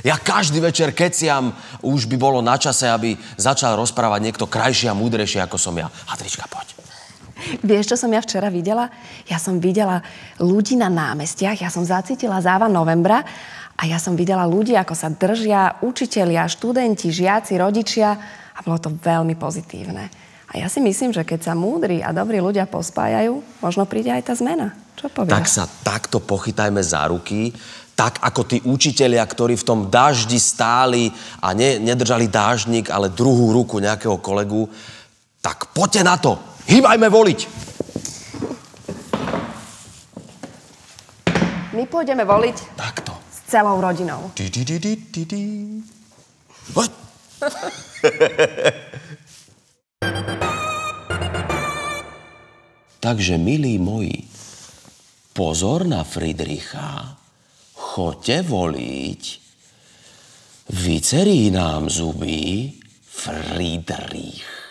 Ja každý večer keciam, už by bolo na čase, aby začal rozprávať niekto krajší a múdrejší ako som ja. Hadrička, poď. Vieš, čo som ja včera videla? Ja som videla ľudí na námestiach, ja som zacítila závan novembra a ja som videla ľudí, ako sa držia učitelia, študenti, žiaci, rodičia a bolo to veľmi pozitívne. A ja si myslím, že keď sa múdri a dobrí ľudia pospájajú, možno príde aj tá zmena. Čo povieš? Tak sa takto pochytajme za ruky, tak ako tí učitelia, ktorí v tom daždi stáli a nedržali dáždnik, ale druhú ruku nejakého kolegu, tak poďte na to, hýbajme voliť. My pôjdeme voliť Takto. s celou rodinou. Poď. Takže, milí moji, pozor na Friedricha, choďte voliť, vycerí nám zuby Friedrich.